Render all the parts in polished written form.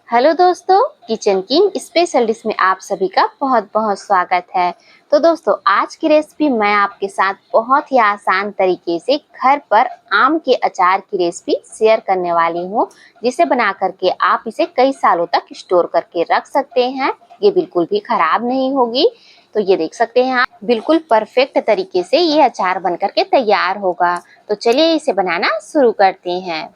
Hello दोस्तों, kitchen king special dish में आप सभी का बहुत बहुत स्वागत है। तो दोस्तों, आज की रेसिपी मैं आपके साथ बहुत ही आसान तरीके से घर पर आम के अचार की रेसिपी शेयर करने वाली हूँ, जिसे बना करके आप इसे कई सालों तक स्टोर करके रख सकते हैं। ये बिल्कुल भी खराब नहीं होगी। तो ये देख सकते हैं आप, बिल्कुल परफेक्ट तरीके से ये अचार बन करके तैयार होगा। तो चलिए इसे बनाना शुरू करते हैं।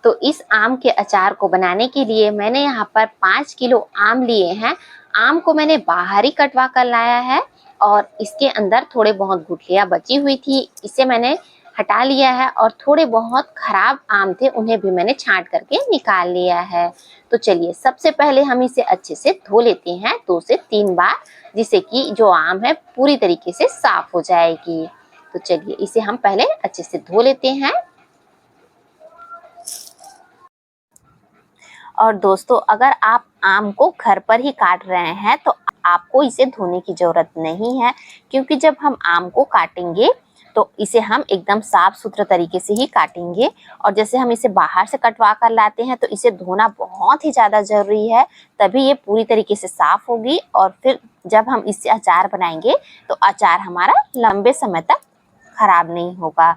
तो इस आम के अचार को बनाने के लिए मैंने यहाँ पर 5 किलो आम लिए हैं। आम को मैंने बाहर ही कटवा कर लाया है और इसके अंदर थोड़े बहुत गुठलियाँ बची हुई थी, इसे मैंने हटा लिया है। और थोड़े बहुत खराब आम थे, उन्हें भी मैंने छांट करके निकाल लिया है। तो चलिए सबसे पहले हम इसे अच्छे से धो लेते हैं 2 से 3 बार, जिससे कि जो आम है पूरी तरीके से साफ हो जाएगी। तो चलिए इसे हम पहले अच्छे से धो लेते हैं। और दोस्तों, अगर आप आम को घर पर ही काट रहे हैं तो आपको इसे धोने की ज़रूरत नहीं है, क्योंकि जब हम आम को काटेंगे तो इसे हम एकदम साफ सुथरे तरीके से ही काटेंगे। और जैसे हम इसे बाहर से कटवा कर लाते हैं तो इसे धोना बहुत ही ज़्यादा ज़रूरी है, तभी ये पूरी तरीके से साफ होगी। और फिर जब हम इससे अचार बनाएंगे तो अचार हमारा लंबे समय तक खराब नहीं होगा।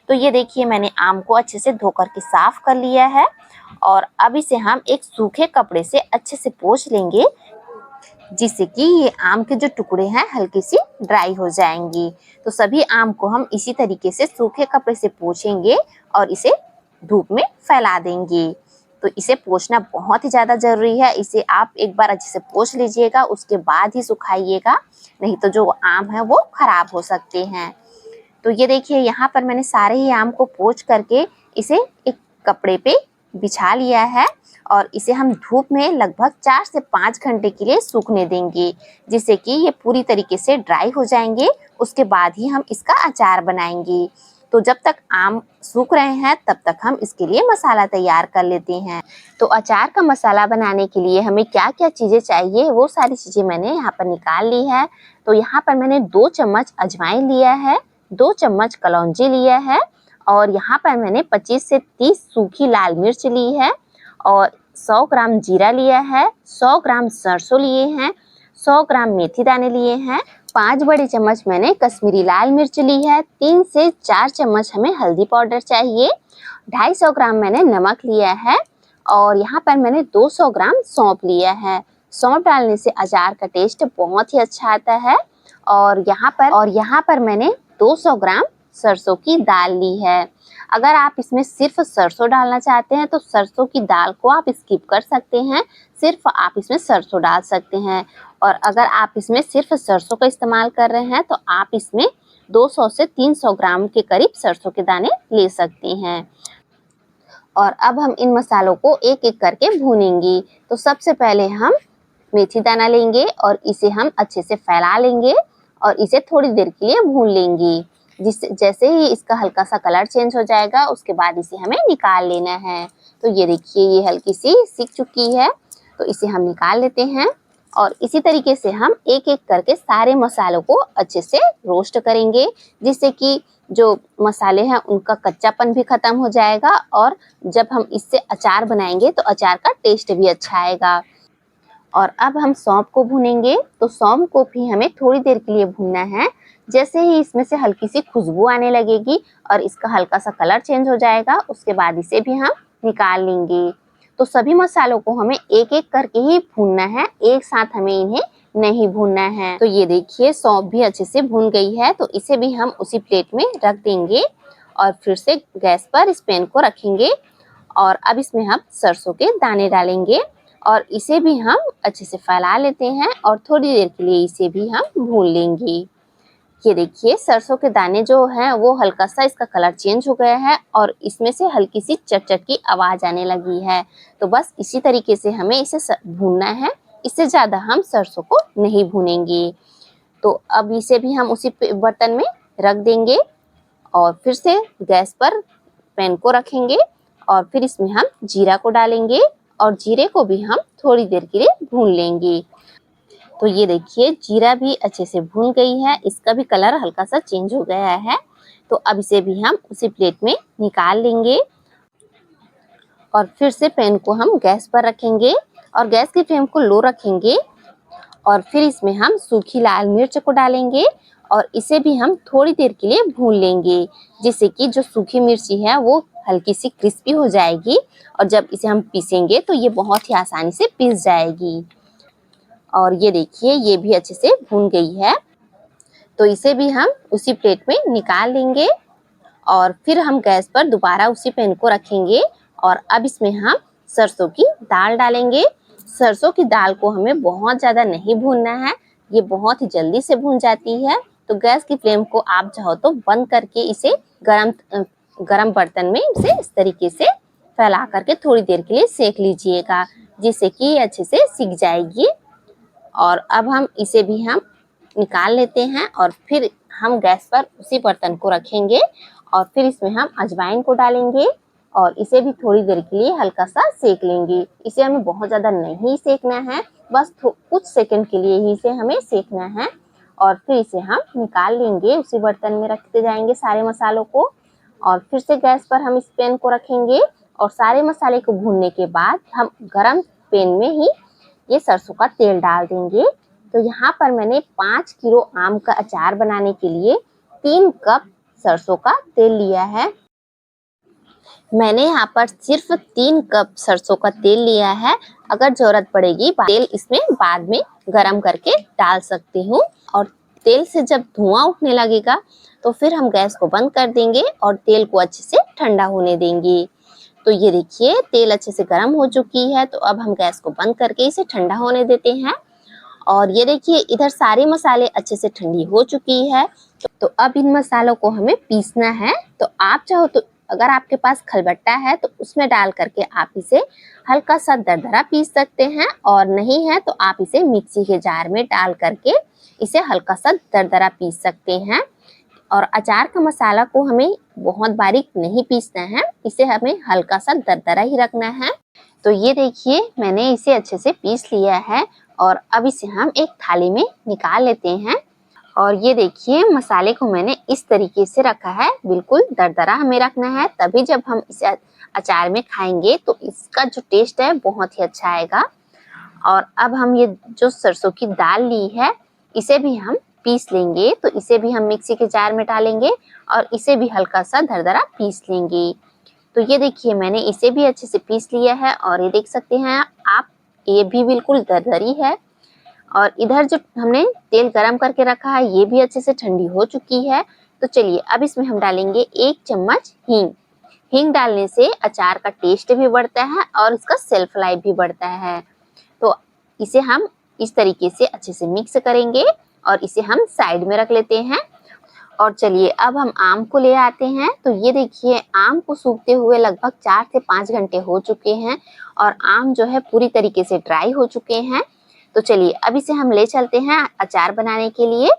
तो ये देखिए, मैंने आम को अच्छे से धो करके साफ कर लिया है। और अब इसे हम एक सूखे कपड़े से अच्छे से पोंछ लेंगे, जिससे कि ये आम के जो टुकड़े हैं हल्की सी ड्राई हो जाएंगी। तो सभी आम को हम इसी तरीके से सूखे कपड़े से पोंछेंगे और इसे धूप में फैला देंगे। तो इसे पोंछना बहुत ही ज़्यादा ज़रूरी है। इसे आप एक बार अच्छे से पोंछ लीजिएगा, उसके बाद ही सुखाइएगा, नहीं तो जो आम है वो खराब हो सकते हैं। तो ये देखिए, यहाँ पर मैंने सारे ही आम को पोंछ करके इसे एक कपड़े पे बिछा लिया है। और इसे हम धूप में लगभग 4 से 5 घंटे के लिए सूखने देंगे, जिससे कि ये पूरी तरीके से ड्राई हो जाएंगे। उसके बाद ही हम इसका अचार बनाएंगे। तो जब तक आम सूख रहे हैं तब तक हम इसके लिए मसाला तैयार कर लेते हैं। तो अचार का मसाला बनाने के लिए हमें क्या क्या चीज़ें चाहिए, वो सारी चीज़ें मैंने यहाँ पर निकाल ली है। तो यहाँ पर मैंने 2 चम्मच अजवाइन लिया है, 2 चम्मच कलौंजी लिया है, और यहाँ पर मैंने 25 से 30 सूखी लाल मिर्च ली है, और 100 ग्राम जीरा लिया है, 100 ग्राम सरसों लिए हैं, 100 ग्राम मेथी दाने लिए हैं, 5 बड़ी चम्मच मैंने कश्मीरी लाल मिर्च ली है, 3 से 4 चम्मच हमें हल्दी पाउडर चाहिए, 250 ग्राम मैंने नमक लिया है, और यहाँ पर मैंने 200 ग्राम सौंफ लिया है। सौंफ डालने से अचार का टेस्ट बहुत ही अच्छा आता है। और यहाँ पर मैंने 200 ग्राम सरसों की दाल ली है। अगर आप इसमें सिर्फ सरसों डालना चाहते हैं तो सरसों की दाल को आप स्किप कर सकते हैं, सिर्फ आप इसमें सरसों डाल सकते हैं। और अगर आप इसमें सिर्फ सरसों का इस्तेमाल कर रहे हैं तो आप इसमें 200 से 300 ग्राम के करीब सरसों के दाने ले सकते हैं। और अब हम इन मसालों को एक एक करके भूनेंगे। तो सबसे पहले हम मेथी दाना लेंगे और इसे हम अच्छे से फैला लेंगे और इसे थोड़ी देर के लिए भून लेंगे। जिससे जैसे ही इसका हल्का सा कलर चेंज हो जाएगा उसके बाद इसे हमें निकाल लेना है। तो ये देखिए, ये हल्की सी सिक चुकी है, तो इसे हम निकाल लेते हैं। और इसी तरीके से हम एक एक करके सारे मसालों को अच्छे से रोस्ट करेंगे, जिससे कि जो मसाले हैं उनका कच्चापन भी खत्म हो जाएगा, और जब हम इससे अचार बनाएंगे तो अचार का टेस्ट भी अच्छा आएगा। और अब हम सौंफ को भूनेंगे। तो सौंफ को भी हमें थोड़ी देर के लिए भूनना है। जैसे ही इसमें से हल्की सी खुशबू आने लगेगी और इसका हल्का सा कलर चेंज हो जाएगा, उसके बाद इसे भी हम निकाल लेंगे। तो सभी मसालों को हमें एक एक करके ही भूनना है, एक साथ हमें इन्हें नहीं भूनना है। तो ये देखिए, सौंफ भी अच्छे से भून गई है, तो इसे भी हम उसी प्लेट में रख देंगे और फिर से गैस पर इस पैन को रखेंगे। और अब इसमें हम सरसों के दाने डालेंगे और इसे भी हम अच्छे से फैला लेते हैं और थोड़ी देर के लिए इसे भी हम भून लेंगे। ये देखिए, सरसों के दाने जो हैं वो हल्का सा इसका कलर चेंज हो गया है और इसमें से हल्की सी चट-चट की आवाज़ आने लगी है। तो बस इसी तरीके से हमें इसे भूनना है, इससे ज़्यादा हम सरसों को नहीं भूनेंगे। तो अब इसे भी हम उसी बर्तन में रख देंगे और फिर से गैस पर पैन को रखेंगे और फिर इसमें हम जीरा को डालेंगे और जीरे को भी हम थोड़ी देर के लिए भून लेंगे। तो ये देखिए, जीरा भी अच्छे से भून गई है, इसका भी कलर हल्का सा चेंज हो गया है। तो अब इसे भी हम उसी प्लेट में निकाल लेंगे और फिर से पैन को हम गैस पर रखेंगे और गैस की फ्लेम को लो रखेंगे और फिर इसमें हम सूखी लाल मिर्च को डालेंगे और इसे भी हम थोड़ी देर के लिए भून लेंगे, जिससे कि जो सूखी मिर्ची है वो हल्की सी क्रिस्पी हो जाएगी और जब इसे हम पीसेंगे तो ये बहुत ही आसानी से पीस जाएगी। और ये देखिए ये भी अच्छे से भून गई है, तो इसे भी हम उसी प्लेट में निकाल लेंगे और फिर हम गैस पर दोबारा उसी पैन को रखेंगे और अब इसमें हम सरसों की दाल डालेंगे। सरसों की दाल को हमें बहुत ज़्यादा नहीं भूनना है, ये बहुत ही जल्दी से भून जाती है। तो गैस की फ्लेम को आप चाहो तो बंद करके इसे गरम बर्तन में इसे इस तरीके से फैला करके थोड़ी देर के लिए सेक लीजिएगा, जिससे कि अच्छे से सिक जाएगी। और अब हम इसे भी हम निकाल लेते हैं और फिर हम गैस पर उसी बर्तन को रखेंगे और फिर इसमें हम अजवाइन को डालेंगे और इसे भी थोड़ी देर के लिए हल्का सा सेक लेंगे। इसे हमें बहुत ज़्यादा नहीं सेकना है, बस कुछ सेकंड के लिए ही इसे हमें सेकना है और फिर इसे हम निकाल लेंगे। उसी बर्तन में रखते जाएंगे सारे मसालों को और फिर से गैस पर हम इस पैन को रखेंगे और सारे मसाले को भूनने के बाद हम गरम पैन में ही ये सरसों का तेल डाल देंगे। तो यहाँ पर मैंने 5 किलो आम का अचार बनाने के लिए 3 कप सरसों का तेल लिया है। मैंने यहाँ पर सिर्फ 3 कप सरसों का तेल लिया है। अगर जरूरत पड़ेगी तेल इसमें बाद में गरम करके डाल सकती हूँ। और तेल से जब धुआं उठने लगेगा तो फिर हम गैस को बंद कर देंगे और तेल को अच्छे से ठंडा होने देंगे। तो ये देखिए तेल अच्छे से गर्म हो चुकी है, तो अब हम गैस को बंद करके इसे ठंडा होने देते हैं। और ये देखिए इधर सारे मसाले अच्छे से ठंडी हो चुकी है, तो अब इन मसालों को हमें पीसना है। तो आप चाहो तो अगर आपके पास खलबट्टा है तो उसमें डाल करके आप इसे हल्का सा दरदरा पीस सकते हैं और नहीं है तो आप इसे मिक्सी के जार में डाल करके इसे हल्का सा दरदरा पीस सकते हैं। और अचार का मसाला को हमें बहुत बारीक नहीं पीसना है, इसे हमें हल्का सा दरदरा ही रखना है। तो ये देखिए मैंने इसे अच्छे से पीस लिया है और अब इसे हम एक थाली में निकाल लेते हैं। और ये देखिए मसाले को मैंने इस तरीके से रखा है, बिल्कुल दरदरा हमें रखना है, तभी जब हम इसे अचार में खाएंगे तो इसका जो टेस्ट है बहुत ही अच्छा आएगा। और अब हम ये जो सरसों की दाल ली है इसे भी हम पीस लेंगे, तो इसे भी हम मिक्सी के जार में डालेंगे और इसे भी हल्का सा दरदरा पीस लेंगे। तो ये देखिए मैंने इसे भी अच्छे से पीस लिया है और ये देख सकते हैं आप ये भी बिल्कुल दरदरी है। और इधर जो हमने तेल गरम करके रखा है ये भी अच्छे से ठंडी हो चुकी है। तो चलिए अब इसमें हम डालेंगे 1 चम्मच हींग। हींग डालने से अचार का टेस्ट भी बढ़ता है और इसका सेल्फ लाइफ भी बढ़ता है। तो इसे हम इस तरीके से अच्छे से मिक्स करेंगे और इसे हम साइड में रख लेते हैं। और चलिए अब हम आम को ले आते हैं। तो ये देखिए आम को सूखते हुए लगभग 4 से 5 घंटे हो चुके हैं और आम जो है पूरी तरीके से ड्राई हो चुके हैं। तो चलिए अब इसे हम ले चलते हैं अचार बनाने के लिए।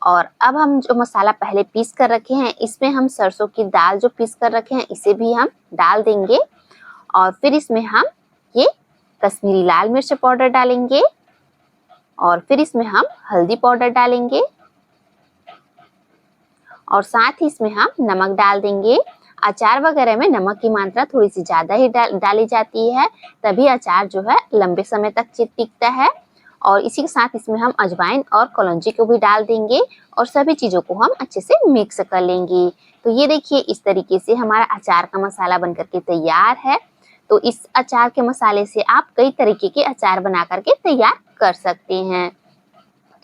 और अब हम जो मसाला पहले पीस कर रखे हैं इसमें हम सरसों की दाल जो पीस कर रखे हैं इसे भी हम डाल देंगे और फिर इसमें हम ये कश्मीरी लाल मिर्च पाउडर डालेंगे और फिर इसमें हम हल्दी पाउडर डालेंगे और साथ ही इसमें हम नमक डाल देंगे। अचार वगैरह में नमक की मात्रा थोड़ी सी ज़्यादा ही डाली जाती है, तभी अचार जो है लंबे समय तक टिकता है। और इसी के साथ इसमें हम अजवाइन और कलौंजी को भी डाल देंगे और सभी चीज़ों को हम अच्छे से मिक्स कर लेंगे। तो ये देखिए इस तरीके से हमारा अचार का मसाला बन करके तैयार है। तो इस अचार के मसाले से आप कई तरीके के अचार बना करके तैयार कर सकते हैं।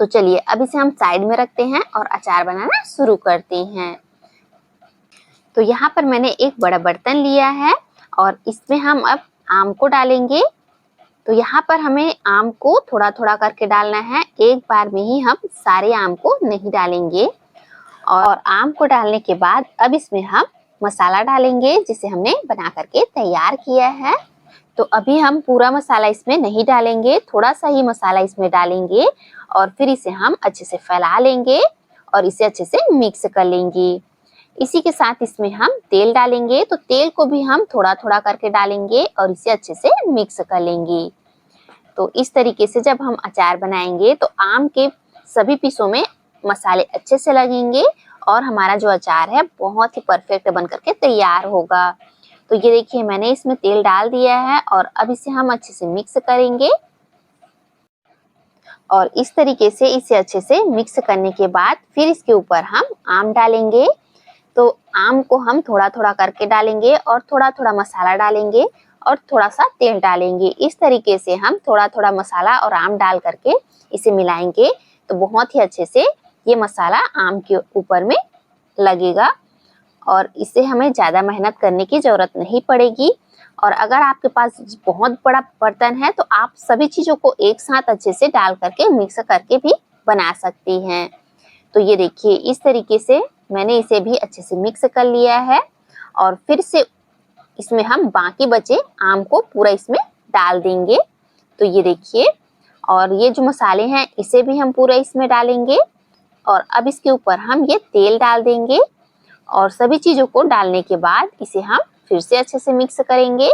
तो चलिए अब इसे हम साइड में रखते हैं और अचार बनाना शुरू करते हैं। तो यहाँ पर मैंने एक बड़ा बर्तन लिया है और इसमें हम अब आम को डालेंगे। तो यहाँ पर हमें आम को थोड़ा थोड़ा करके डालना है, एक बार में ही हम सारे आम को नहीं डालेंगे। और आम को डालने के बाद अब इसमें हम मसाला डालेंगे जिसे हमने बना करके तैयार किया है। तो अभी हम पूरा मसाला इसमें नहीं डालेंगे, थोड़ा सा ही मसाला इसमें डालेंगे और फिर इसे हम अच्छे से फैला लेंगे और इसे अच्छे से मिक्स कर लेंगे। इसी के साथ इसमें हम तेल डालेंगे, तो तेल को भी हम थोड़ा थोड़ा करके डालेंगे और इसे अच्छे से मिक्स कर लेंगे। तो इस तरीके से जब हम अचार बनाएंगे तो आम के सभी पीसों में मसाले अच्छे से लगेंगे और हमारा जो अचार है बहुत ही परफेक्ट बन करके तैयार होगा। तो ये देखिए मैंने इसमें तेल डाल दिया है और अब इसे हम अच्छे से मिक्स करेंगे। और इस तरीके से इसे अच्छे से मिक्स करने के बाद फिर इसके ऊपर हम आम डालेंगे। तो आम को हम थोड़ा-थोड़ा करके डालेंगे और थोड़ा-थोड़ा मसाला डालेंगे और थोड़ा-सा तेल डालेंगे। इस तरीके से हम थोड़ा-थोड़ा मसाला और आम डाल करके इसे मिलाएंगे तो बहुत ही अच्छे से ये मसाला आम के ऊपर में लगेगा और इससे हमें ज़्यादा मेहनत करने की ज़रूरत नहीं पड़ेगी। और अगर आपके पास बहुत बड़ा बर्तन है तो आप सभी चीज़ों को एक साथ अच्छे से डाल करके मिक्स करके भी बना सकती हैं। तो ये देखिए इस तरीके से मैंने इसे भी अच्छे से मिक्स कर लिया है और फिर से इसमें हम बाकी बचे आम को पूरा इसमें डाल देंगे। तो ये देखिए और ये जो मसाले हैं इसे भी हम पूरा इसमें डालेंगे और अब इसके ऊपर हम ये तेल डाल देंगे और सभी चीज़ों को डालने के बाद इसे हम फिर से अच्छे से मिक्स करेंगे।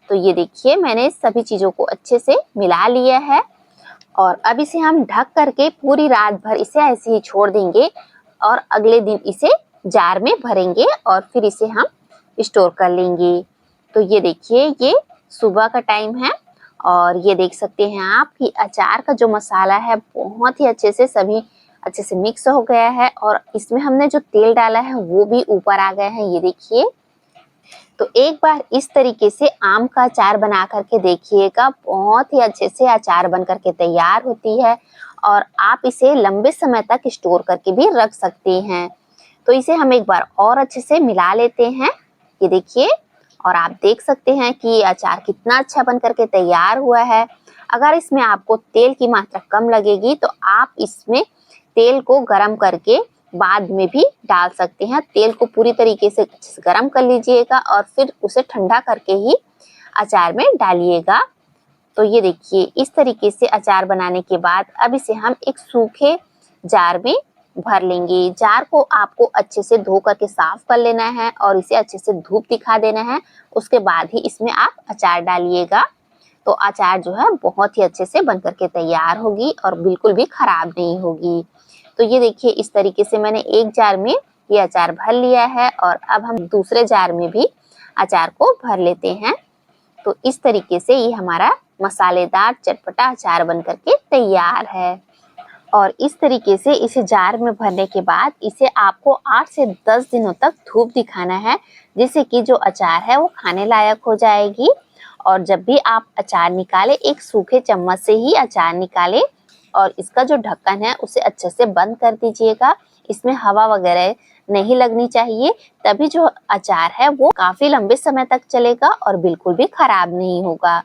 तो ये देखिए मैंने सभी चीज़ों को अच्छे से मिला लिया है और अब इसे हम ढक करके पूरी रात भर इसे ऐसे ही छोड़ देंगे और अगले दिन इसे जार में भरेंगे और फिर इसे हम स्टोर कर लेंगे। तो ये देखिए ये सुबह का टाइम है और ये देख सकते हैं आप कि अचार का जो मसाला है बहुत ही अच्छे से सभी अच्छे से मिक्स हो गया है और इसमें हमने जो तेल डाला है वो भी ऊपर आ गया है। ये देखिए तो एक बार इस तरीके से आम का अचार बना करके देखिएगा, बहुत ही अच्छे से अचार बन करके तैयार होती है और आप इसे लंबे समय तक स्टोर करके भी रख सकते हैं। तो इसे हम एक बार और अच्छे से मिला लेते हैं। ये देखिए और आप देख सकते हैं कि अचार कितना अच्छा बन करके तैयार हुआ है। अगर इसमें आपको तेल की मात्रा कम लगेगी तो आप इसमें तेल को गरम करके बाद में भी डाल सकते हैं। तेल को पूरी तरीके से गरम कर लीजिएगा और फिर उसे ठंडा करके ही अचार में डालिएगा। तो ये देखिए इस तरीके से अचार बनाने के बाद अब इसे हम एक सूखे जार में भर लेंगे। जार को आपको अच्छे से धो करके साफ कर लेना है और इसे अच्छे से धूप दिखा देना है। उसके बाद ही इसमें आप अचार डालिएगा। तो अचार जो है बहुत ही अच्छे से बन करके तैयार होगी और बिल्कुल भी खराब नहीं होगी। तो ये देखिए इस तरीके से मैंने एक जार में ये अचार भर लिया है और अब हम दूसरे जार में भी अचार को भर लेते हैं। तो इस तरीके से ये हमारा मसालेदार चटपटा अचार बन करके तैयार है। और इस तरीके से इसे जार में भरने के बाद इसे आपको 8 से 10 दिनों तक धूप दिखाना है, जिससे कि जो अचार है वो खाने लायक हो जाएगी। और जब भी आप अचार निकालें एक सूखे चम्मच से ही अचार निकालें और इसका जो ढक्कन है उसे अच्छे से बंद कर दीजिएगा। इसमें हवा वगैरह नहीं लगनी चाहिए, तभी जो अचार है वो काफ़ी लंबे समय तक चलेगा और बिल्कुल भी खराब नहीं होगा।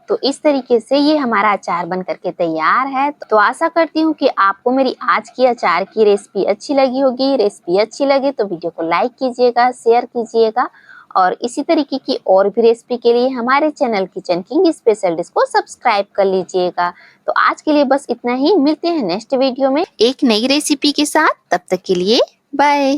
तो इस तरीके से ये हमारा अचार बन करके तैयार है। तो आशा करती हूँ कि आपको मेरी आज की अचार की रेसिपी अच्छी लगी होगी। रेसिपी अच्छी लगे तो वीडियो को लाइक कीजिएगा, शेयर कीजिएगा और इसी तरीके की और भी रेसिपी के लिए हमारे channel kitchen king special dish को सब्सक्राइब कर लीजिएगा। तो आज के लिए बस इतना ही, मिलते हैं नेक्स्ट वीडियो में एक नई रेसिपी के साथ। तब तक के लिए बाय।